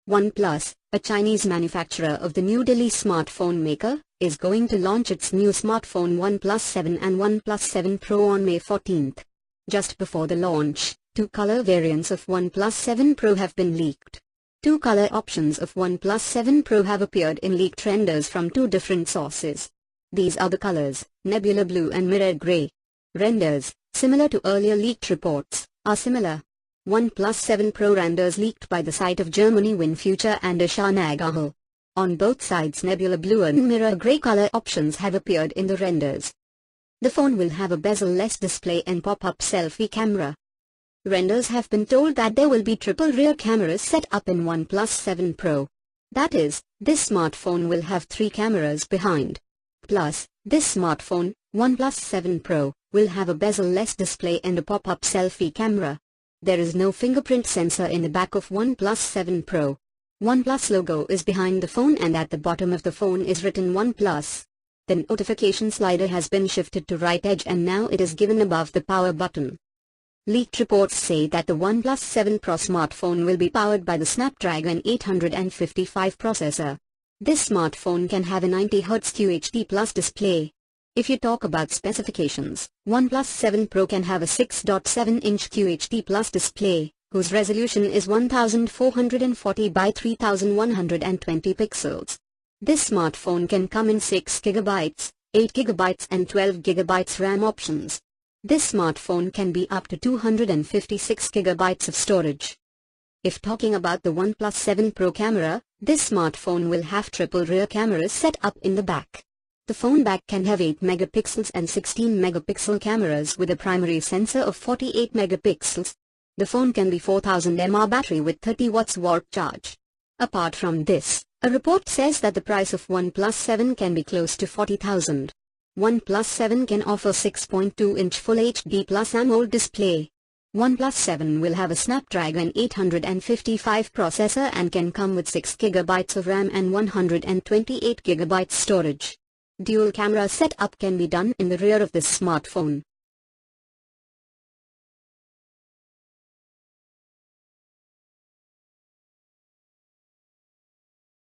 OnePlus, a Chinese manufacturer of the New Delhi smartphone maker, is going to launch its new smartphone OnePlus 7 and OnePlus 7 Pro on May 14th. Just before the launch, two color variants of OnePlus 7 Pro have been leaked. Two color options of OnePlus 7 Pro have appeared in leaked renders from two different sources. These are the colors, Nebula Blue and Mirror Grey. Renders, similar to earlier leaked reports, are similar. OnePlus 7 Pro renders leaked by the site of Germany WinFuture and Ishan Agarwal. On both sides, Nebula Blue and Mirror Grey color options have appeared in the renders. The phone will have a bezel-less display and pop-up selfie camera. Renders have been told that there will be triple rear cameras set up in OnePlus 7 Pro. That is, this smartphone will have 3 cameras behind. Plus, this smartphone, OnePlus 7 Pro, will have a bezel-less display and a pop-up selfie camera. There is no fingerprint sensor in the back of OnePlus 7 Pro. OnePlus logo is behind the phone and at the bottom of the phone is written OnePlus. The notification slider has been shifted to right edge and now it is given above the power button. Leaked reports say that the OnePlus 7 Pro smartphone will be powered by the Snapdragon 855 processor. This smartphone can have a 90Hz QHD Plus display. If you talk about specifications, OnePlus 7 Pro can have a 6.7-inch QHD Plus display, whose resolution is 1440 by 3120 pixels. This smartphone can come in 6GB, 8GB and 12GB RAM options. This smartphone can be up to 256GB of storage. If talking about the OnePlus 7 Pro camera, this smartphone will have triple rear cameras set up in the back. The phone back can have 8 megapixels and 16 megapixel cameras with a primary sensor of 48 megapixels. The phone can be 4000 mAh battery with 30 watts warp charge. Apart from this, a report says that the price of OnePlus 7 can be close to 40,000. OnePlus 7 can offer 6.2-inch Full HD Plus AMOLED display. OnePlus 7 will have a Snapdragon 855 processor and can come with 6GB of RAM and 128GB storage. Dual camera setup can be done in the rear of this smartphone.